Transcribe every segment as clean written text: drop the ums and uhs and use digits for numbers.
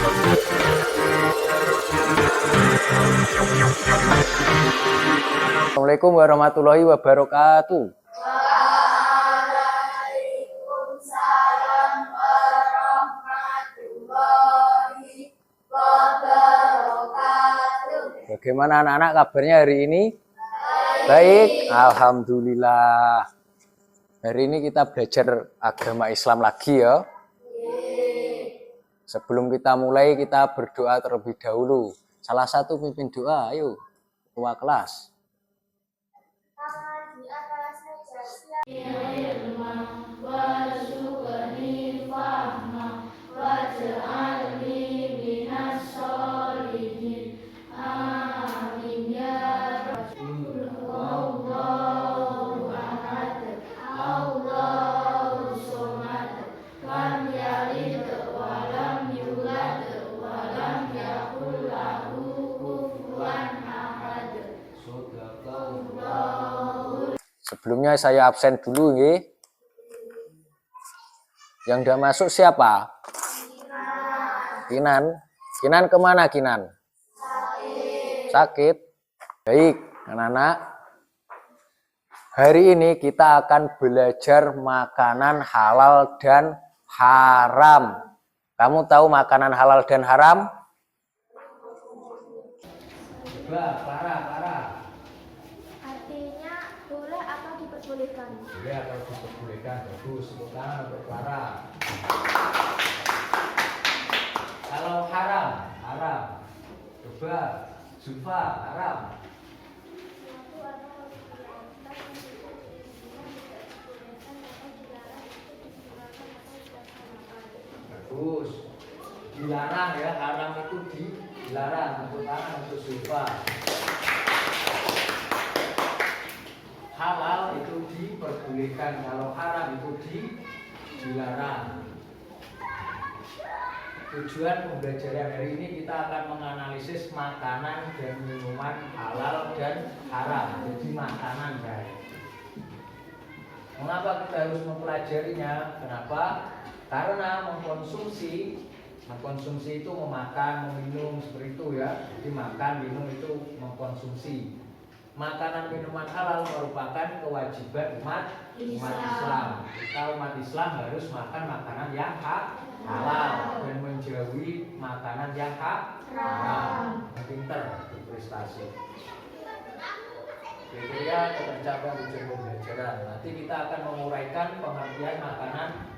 Assalamualaikum warahmatullahi wabarakatuh. Waalaikumsalam warahmatullahi wabarakatuh. Bagaimana anak-anak kabarnya hari ini? Baik, alhamdulillah. Hari ini kita belajar agama Islam lagi ya. Sebelum kita mulai, kita berdoa terlebih dahulu. Salah satu pimpin doa, ayo, ketua kelas. Tangan di atas meja silakan. Warzuqni fahma waj'alni minas sholihin. Amin ya Rasul. Allahu ahad. Allahu somad. Lam yalid wa lam yulad wa lam yakul lahu kufuwan ahad. Sebelumnya saya absen dulu nggih. Yang udah masuk siapa? Kinan. Kinan kemana Kinan? Sakit. Baik, anak-anak. Hari ini kita akan belajar makanan halal dan haram. Kamu tahu makanan halal dan haram? Coba, Clara. Artinya boleh atau diperbolehkan. Boleh atau diperbolehkan. Bagus, tepuk tangan untuk Clara. Kalau haram. Coba, Zulfa, haram. Bagus. Dilarang ya, haram itu dilarang. Tepuk tangan untuk Zulfa. Halal itu diperbolehkan, kalau haram itu dilarang. Tujuan pembelajaran hari ini kita akan menganalisis makanan dan minuman halal dan haram. Jadi makanan guys. Mengapa kita harus mempelajarinya? Kenapa? Karena mengkonsumsi itu memakan, meminum seperti itu ya. Jadi makan, minum itu mengkonsumsi. Makanan minuman halal merupakan kewajiban umat Islam. Kita umat Islam harus makan makanan yang halal dan menjauhi makanan yang haram. Pinter, berprestasi. Kriteria tercapai tujuan pembelajaran. Nanti kita akan menguraikan pengertian makanan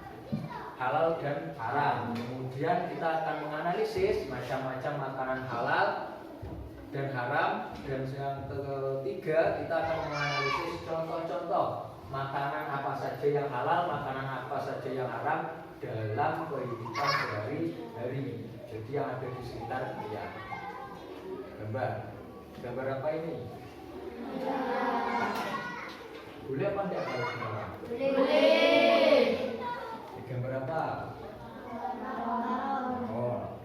halal dan haram. Kemudian kita akan menganalisis macam-macam makanan halal dan haram, dan yang ketiga kita akan menganalisis contoh-contoh makanan apa saja yang halal, makanan apa saja yang haram dalam kehidupan sehari-hari. Jadi yang ada di sekitar kita. Gambar apa ini? Boleh apa tidak kalau gambar? Boleh. Gambar apa? Oh.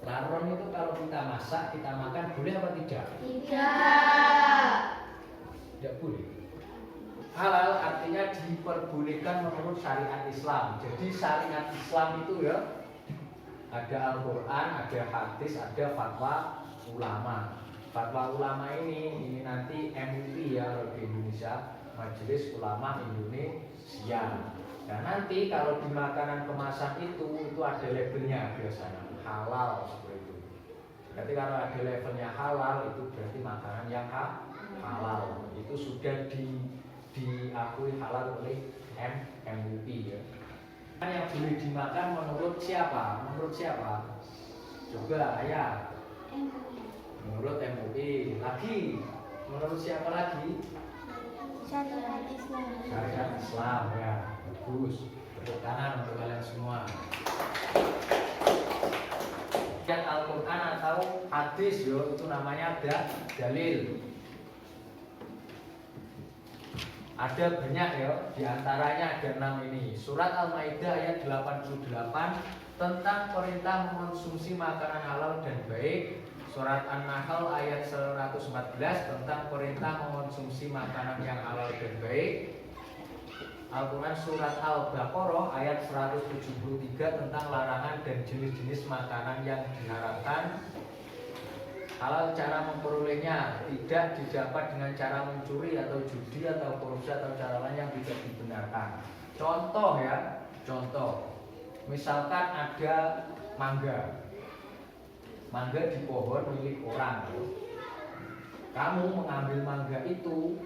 Laron itu kalau kita masak, kita makan, boleh apa tidak? Tidak boleh. Halal artinya diperbolehkan menurut syariat Islam. Jadi syariat Islam itu ya ada Al-Quran, ada hadis, ada fatwa ulama. Fatwa ulama ini nanti MUI ya di Indonesia, Majelis Ulama Indonesia. Dan nanti kalau di makanan kemasan itu ada labelnya biasanya. Halal seperti itu. Berarti kalau ada levelnya halal itu berarti makanan yang halal. Itu sudah diakui halal oleh MUI ya. Yang boleh dimakan menurut siapa? Coba ayah. Menurut MUI. Lagi menurut siapa lagi? Syariat Islam. Syariat Islam ya. Bagus. Tepuk tangan untuk kalian semua. Al-Quran atau hadis itu namanya dalil. Ada banyak ya, diantaranya ada 6 ini. Surat Al-Maidah ayat 88 tentang perintah mengonsumsi makanan halal dan baik. Surat An-Nahl ayat 114 tentang perintah mengonsumsi makanan yang halal dan baik. Al-Quran surat Al-Baqarah ayat 173 tentang larangan dan jenis-jenis makanan yang diharamkan. Halal cara memperolehnya, tidak didapat dengan cara mencuri atau judi atau korupsi atau cara lain yang tidak dibenarkan. Contoh ya, contoh. Misalkan ada mangga di pohon milik orang. Kamu mengambil mangga itu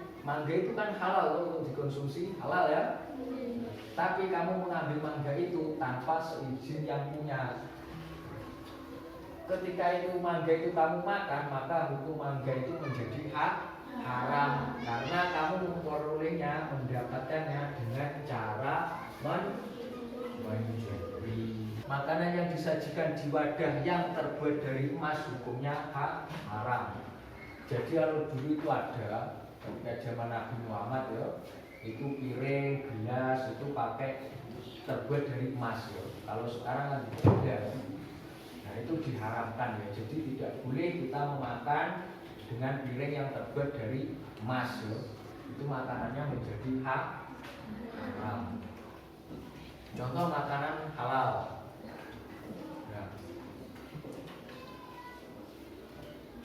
kan halal untuk dikonsumsi, halal ya. Tapi kamu mengambil mangga itu tanpa seizin yang punya. Ketika itu mangga itu kamu makan, maka hukum mangga itu menjadi haram karena kamu memperolehnya, mendapatkannya dengan cara mencuri. Makanan yang disajikan di wadah yang terbuat dari emas hukumnya haram. Jadi kalau dulu itu ada ketika zaman Nabi Muhammad ya, itu piring, gelas itu pakai terbuat dari emas ya. Kalau sekarang kan tidak. Nah itu diharamkan ya. Jadi tidak boleh kita memakan dengan piring yang terbuat dari emas ya. Itu makanannya menjadi haram. Contoh makanan halal. Ya.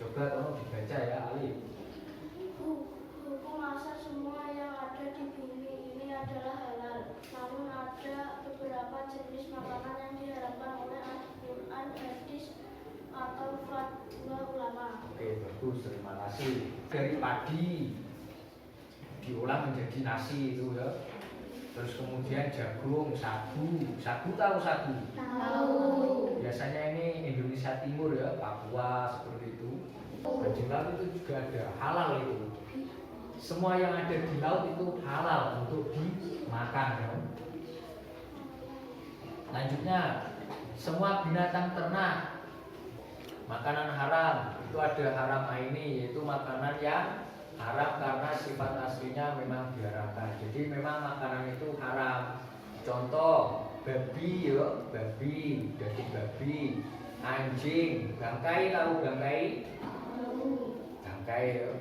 Coba tolong dibaca ya Ali. Hukum asal semua yang ada di bumi ini adalah halal. Namun ada beberapa jenis makanan yang diharapkan oleh Al-Quran, hadis, atau fatwa ulama. Oke, bagus, terima kasih. Dari padi diolah menjadi nasi itu ya. Terus kemudian jagung, sagu tahu sagu? Tahu. Biasanya ini Indonesia Timur ya, Papua seperti itu. Bajing laut itu juga ada, halal itu. Semua yang ada di laut itu halal untuk dimakan ya. Lanjutnya, semua binatang ternak makanan haram. Itu ada haram aini, yaitu makanan yang haram karena sifat aslinya memang diharamkan. Jadi memang makanan itu haram. Contoh, babi ya, daging babi, anjing, bangkai, tahu bangkai? Bangkai ya.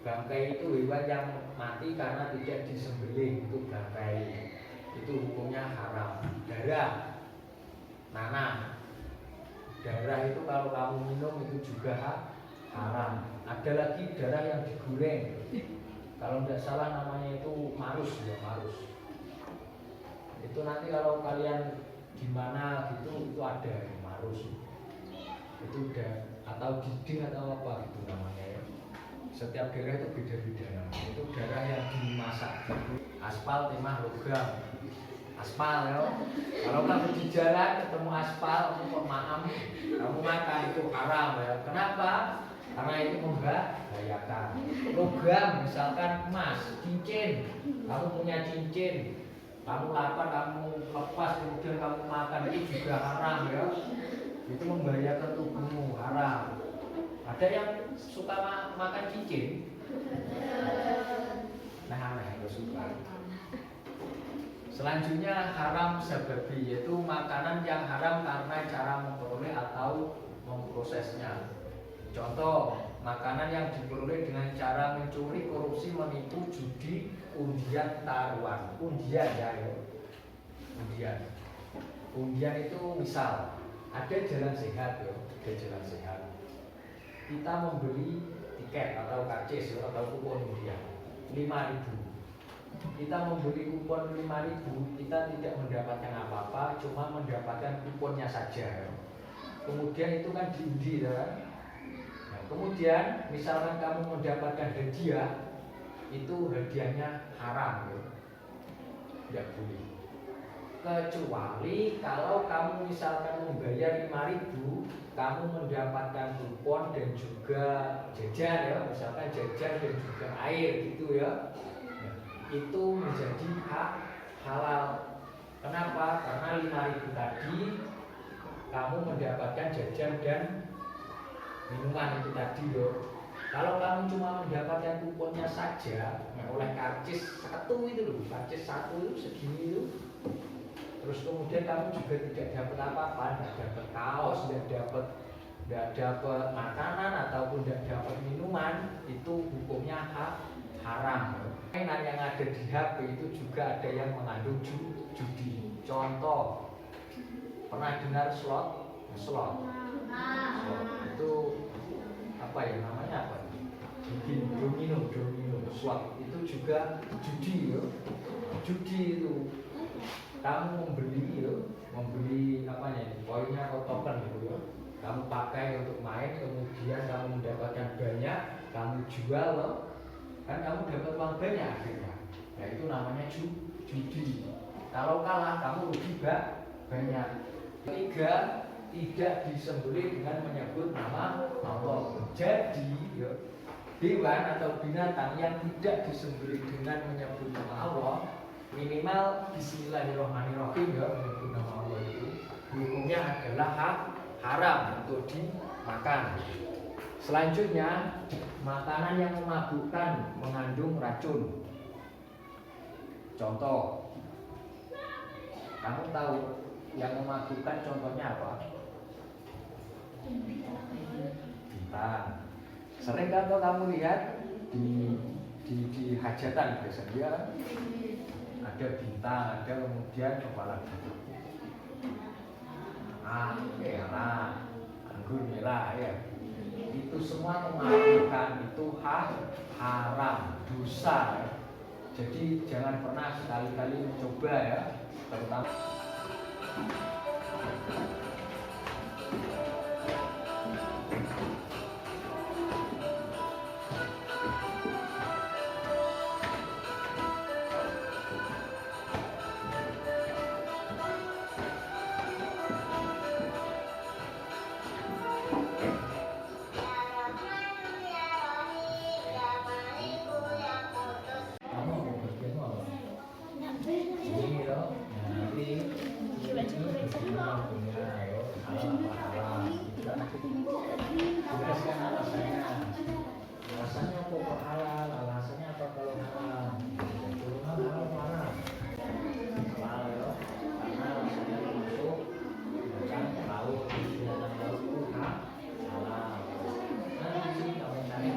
Bangkai itu hewan yang mati karena tidak disembelih, itu bangkai. Itu hukumnya haram. Darah, nanah. Darah itu kalau kamu minum itu juga haram. Ada lagi darah yang digoreng. Kalau tidak salah namanya itu marus ya, marus. Itu nanti kalau kalian gimana gitu itu ada marus. Itu udah atau diding atau apa gitu namanya ya. Setiap daerah itu beda-beda namanya. Itu darah yang dimasak. Aspal, timah, logam. Aspal ya. Kalau kamu di jalan ketemu aspal, kamu kok maam, kamu makan itu haram ya. Kenapa? Karena itu membahayakan. Logam misalkan emas, cincin. Kamu punya cincin, kamu lapar, kamu lepas kemudian kamu makan, itu juga haram ya. Itu membahayakan tubuhmu, haram. Ada yang suka makan cincin? Nah, yang suka. Selanjutnya haram sababi, yaitu makanan yang haram karena cara memperoleh atau memprosesnya. Contoh, makanan yang diperoleh dengan cara mencuri, korupsi, menipu, judi, undian, taruhan. Undian ya, undian. Undian itu misal ada jalan sehat ya, ada jalan sehat. Kita membeli tiket atau karcis atau kupon undian 5.000. Kita membeli kupon 5.000, kita tidak mendapatkan apa-apa, cuma mendapatkan kuponnya saja. Kemudian itu kan diundi kan? Nah, kemudian misalkan kamu mendapatkan hadiah, itu hadiahnya haram ya. Tidak boleh. Kecuali kalau kamu misalkan membayar 5.000, kamu mendapatkan kupon dan juga jajan ya, misalkan jajan dan juga air gitu ya. Itu menjadi hak halal. Kenapa? Karena 5.000 tadi kamu mendapatkan jajan dan minuman itu tadi loh. Kalau kamu cuma mendapatkan kuponnya saja, oleh karcis satu itu loh, karcis satu itu segini itu. Terus kemudian kamu juga tidak dapat apa-apa, tidak dapat kaos, tidak dapat makanan ataupun tidak dapat minuman, itu hukumnya haram. Mainan yang ada di HP itu juga ada yang mengandung judi. Contoh, pernah dengar slot? Slot itu apa ya namanya apa? Domino. Slot itu juga judi yo. Judi itu kamu membeli apa ya? Poinnya atau token gitu yo. Kamu pakai untuk main, kemudian kamu mendapatkan banyak, kamu jual loh. Kan kamu dapat uang banyak akhirnya. Nah itu namanya judi. Kalau kalah kamu rugi banyak. Ketiga, tidak disembelih dengan menyebut nama Allah. Jadi hewan atau binatang yang tidak disembelih dengan menyebut nama Allah, minimal Bismillahirrahmanirrahim ya, menyebut nama Allah itu hukumnya adalah haram untuk dimakan. Selanjutnya, makanan yang memabukkan mengandung racun. Contoh, kamu tahu yang memabukkan contohnya apa? Bintang. Sering kan kamu lihat di hajatan biasanya ada bintang, ada kemudian kepala bintang. Merah, anggur merah ya. Itu semua memabukkan, itu haram, dosa ya. Jadi jangan pernah sekali-kali mencoba ya, terutama alasannya apa kok halal, alasannya apa kalau haram? Halal ya, karena alasannya masuk bukan laut, binatang laut itu halal. Nanti kamu cari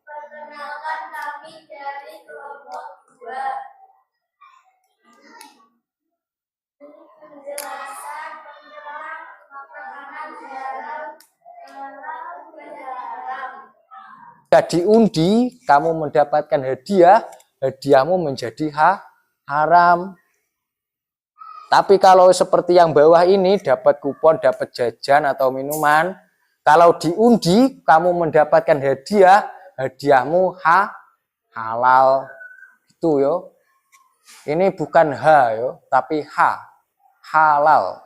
Perkenalkan kami dari kelompok 2. Penjelasan tentang makanan halal. Jika diundi, kamu mendapatkan hadiah, hadiahmu menjadi haram. Tapi kalau seperti yang bawah ini, dapat kupon, dapat jajan atau minuman. Kalau diundi, kamu mendapatkan hadiah, hadiahmu halal. Itu yo. Ini bukan yo, tapi halal.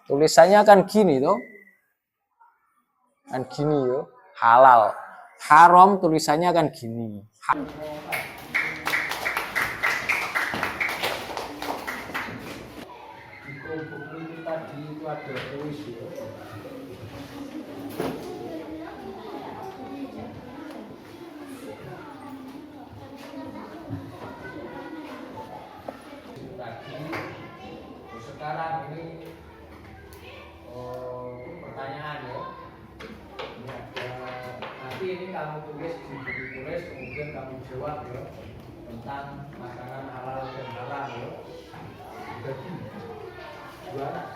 Tulisannya kan gini tuh. Kan gini yo, halal. Haram tulisannya kan gini. di kelompok ini tadi itu ada tulis ya. Sekarang ini pertanyaan ya. Ini ada, nanti ini kamu tulis di buku tulis, kemudian kamu jawab ya tentang makanan halal dan haram ya. Jadi dua anak.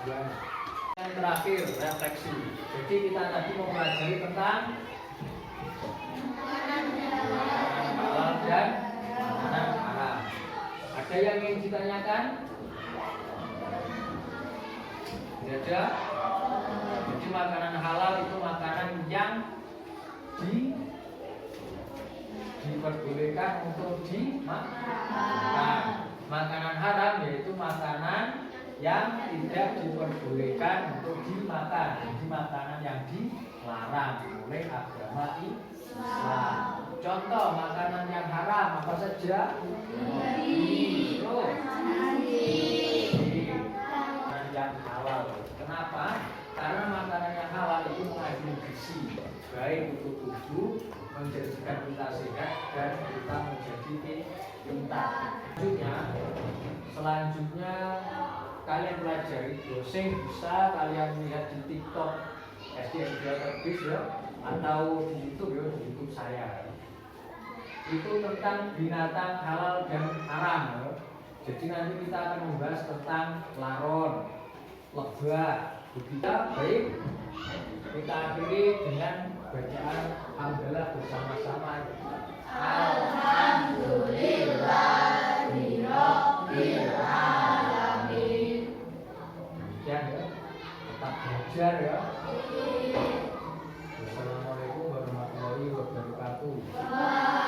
Yang terakhir refleksi. Jadi kita tadi mempelajari tentang makanan halal dan makanan haram. Ada yang ingin ditanyakan? Tidak. Jadi makanan halal itu makanan yang diperbolehkan untuk dimakan. Makanan haram yaitu makanan yang tidak diperbolehkan untuk dimakan. Jadi makanan yang dilarang oleh agama Islam. Contoh makanan yang haram apa saja? Makanan yang halal. Kenapa? Karena makanan yang halal itu mengandung gizi, baik untuk tubuh, menjadikan kita sehat dan kita menjadi pintar. Selanjutnya kalian pelajari browsing bisa kalian lihat di TikTok SD Terbis ya, atau di YouTube ya, di YouTube saya. Itu tentang binatang halal dan haram ya. Jadi nanti kita akan membahas tentang laron, lebah. Begitu baik. Kita akhiri dengan bacaan hamdalah bersama-sama. Alhamdulillahirabbil alamin. Ya, tetap belajar ya. Wassalamualaikum warahmatullahi wabarakatuh.